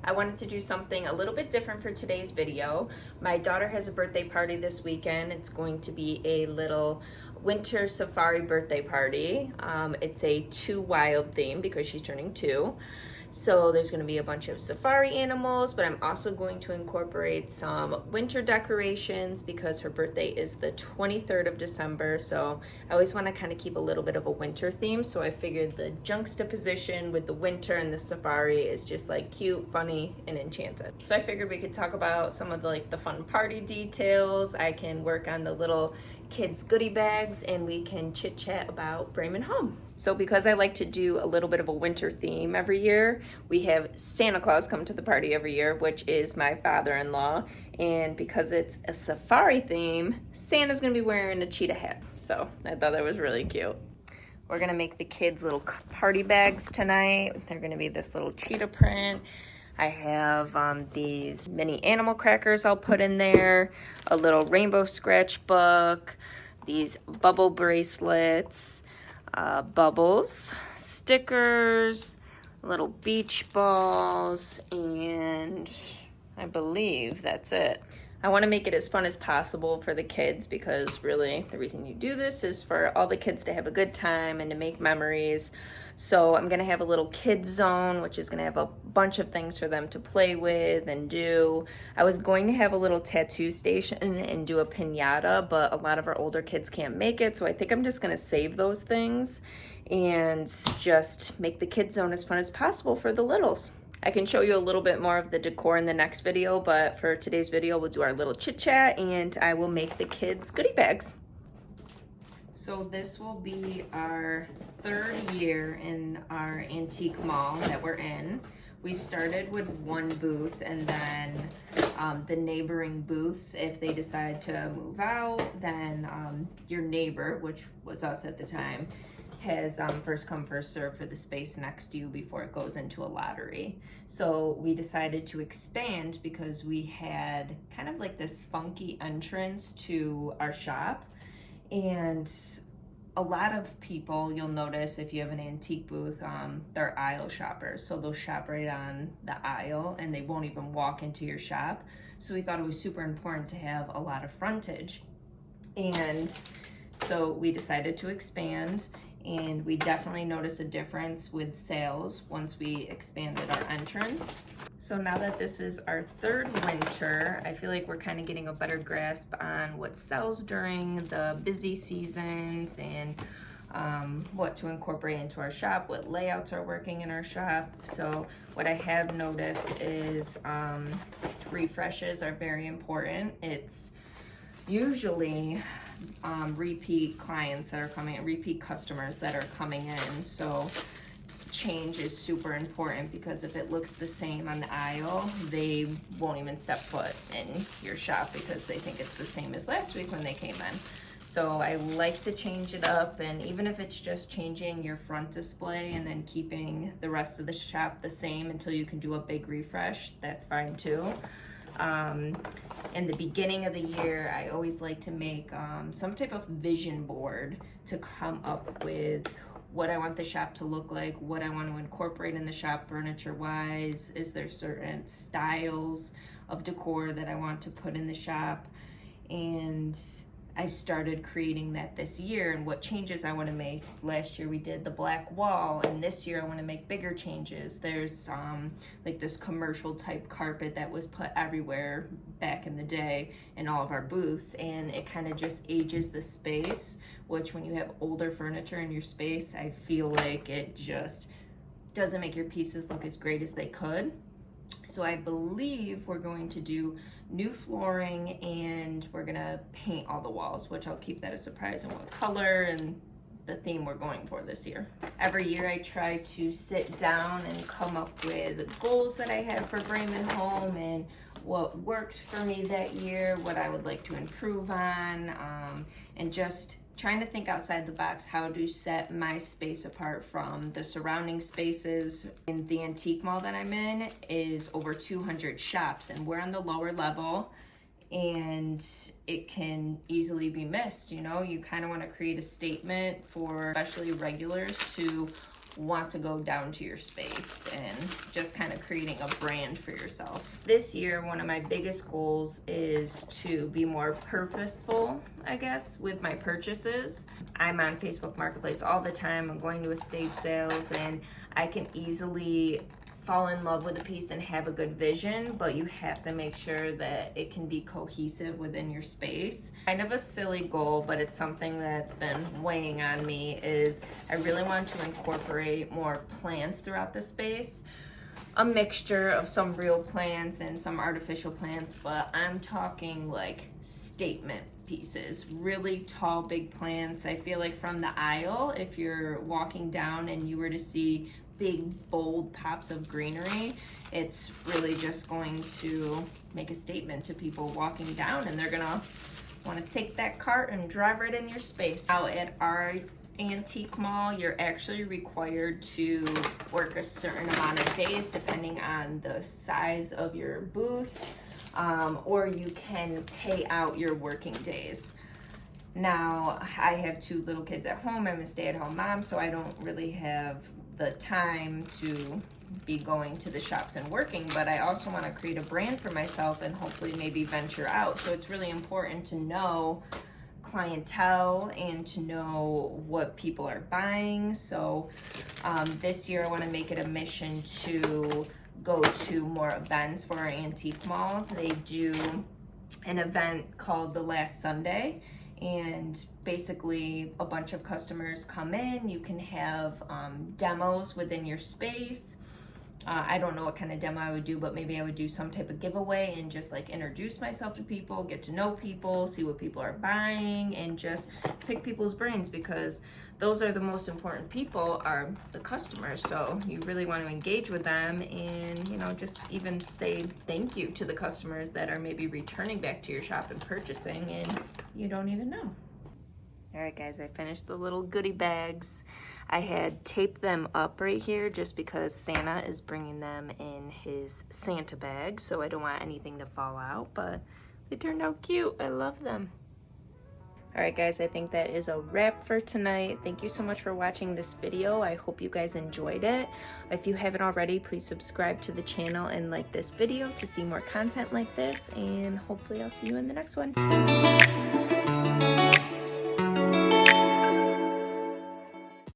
I wanted to do something a little bit different for today's video. My daughter has a birthday party this weekend. It's going to be a little winter safari birthday party. It's a Too Wild theme because she's turning 2. So there's going to be a bunch of safari animals, but I'm also going to incorporate some winter decorations because her birthday is the 23rd of December. So I always want to kind of keep a little bit of a winter theme. So I figured the juxtaposition with the winter and the safari is just like cute, funny, and enchanted. So I figured we could talk about some of the fun party details. I can work on the little kids goodie bags and we can chit chat about Bremen home. So because I like to do a little bit of a winter theme every year, we have Santa Claus come to the party every year, which is my father-in-law. And because it's a safari theme, Santa's gonna be wearing a cheetah hat. So I thought that was really cute. We're gonna make the kids little party bags tonight. They're gonna be this little cheetah print. I have these mini animal crackers I'll put in there, a little rainbow scratchbook, these bubble bracelets, bubbles, stickers, little beach balls, and I believe that's it. I want to make it as fun as possible for the kids because really the reason you do this is for all the kids to have a good time and to make memories. So I'm going to have a little kids zone, which is going to have a bunch of things for them to play with and do. I was going to have a little tattoo station and do a piñata, but a lot of our older kids can't make it. So I think I'm just going to save those things and just make the kids zone as fun as possible for the littles. I can show you a little bit more of the decor in the next video, but for today's video, we'll do our little chit chat and I will make the kids goodie bags. So this will be our 3rd year in our antique mall that we're in. We started with one booth and then the neighboring booths, if they decide to move out, then your neighbor, which was us at the time, has first come first serve for the space next to you before it goes into a lottery. So we decided to expand because we had kind of like this funky entrance to our shop, and a lot of people, you'll notice if you have an antique booth, they're aisle shoppers, so they'll shop right on the aisle and they won't even walk into your shop. So we thought it was super important to have a lot of frontage, and so we decided to expand. And we definitely noticed a difference with sales once we expanded our entrance. So now that this is our 3rd winter, I feel like we're kind of getting a better grasp on what sells during the busy seasons and what to incorporate into our shop, what layouts are working in our shop. So what I have noticed is refreshes are very important. It's usually repeat clients that are coming, repeat customers that are coming in. So change is super important because if it looks the same on the aisle, they won't even step foot in your shop because they think it's the same as last week when they came in. So I like to change it up, and even if it's just changing your front display and then keeping the rest of the shop the same until you can do a big refresh, that's fine too. In the beginning of the year, I always like to make some type of vision board to come up with what I want the shop to look like, what I want to incorporate in the shop furniture-wise. Is there certain styles of decor that I want to put in the shop? And I started creating that this year and what changes I want to make. Last year we did the black wall, and this year I want to make bigger changes. There's like this commercial type carpet that was put everywhere back in the day in all of our booths, and it kind of just ages the space, which when you have older furniture in your space, I feel like it just doesn't make your pieces look as great as they could. So I believe we're going to do new flooring and we're gonna paint all the walls, which I'll keep that a surprise on what color and the theme we're going for this year. Every year I try to sit down and come up with goals that I have for Bremen home and what worked for me that year, what I would like to improve on, and just trying to think outside the box how to set my space apart from the surrounding spaces. In the antique mall that I'm in is over 200 shops, and we're on the lower level, and it can easily be missed. You know, you kind of want to create a statement for especially regulars to want to go down to your space and just kind of creating a brand for yourself. This year, one of my biggest goals is to be more purposeful, I guess, with my purchases. I'm on Facebook Marketplace all the time. I'm going to estate sales, and I can easily fall in love with a piece and have a good vision, but you have to make sure that it can be cohesive within your space. Kind of a silly goal, but it's something that's been weighing on me, is I really want to incorporate more plants throughout the space. A mixture of some real plants and some artificial plants, but I'm talking like statement pieces, really tall, big plants. I feel like from the aisle, if you're walking down and you were to see big, bold pops of greenery, it's really just going to make a statement to people walking down, and they're gonna want to take that cart and drive right in your space. Now at our antique mall, you're actually required to work a certain amount of days depending on the size of your booth, or you can pay out your working days. Now, I have 2 little kids at home. I'm a stay-at-home mom, so I don't really have the time to be going to the shops and working, but I also want to create a brand for myself and hopefully maybe venture out. So it's really important to know clientele and to know what people are buying. So this year I want to make it a mission to go to more events for our antique mall. They do an event called The Last Sunday, and basically a bunch of customers come in. You can have demos within your space. I don't know what kind of demo I would do, but maybe I would do some type of giveaway and just like introduce myself to people, get to know people, see what people are buying, and just pick people's brains, because those are the most important people, are the customers. So you really want to engage with them and, you know, just even say thank you to the customers that are maybe returning back to your shop and purchasing, and you don't even know. All right, guys, I finished the little goodie bags. I had taped them up right here just because Santa is bringing them in his Santa bag, so I don't want anything to fall out, but they turned out cute. I love them. All right, guys, I think that is a wrap for tonight. Thank you so much for watching this video. I hope you guys enjoyed it. If you haven't already, please subscribe to the channel and like this video to see more content like this, and hopefully I'll see you in the next one.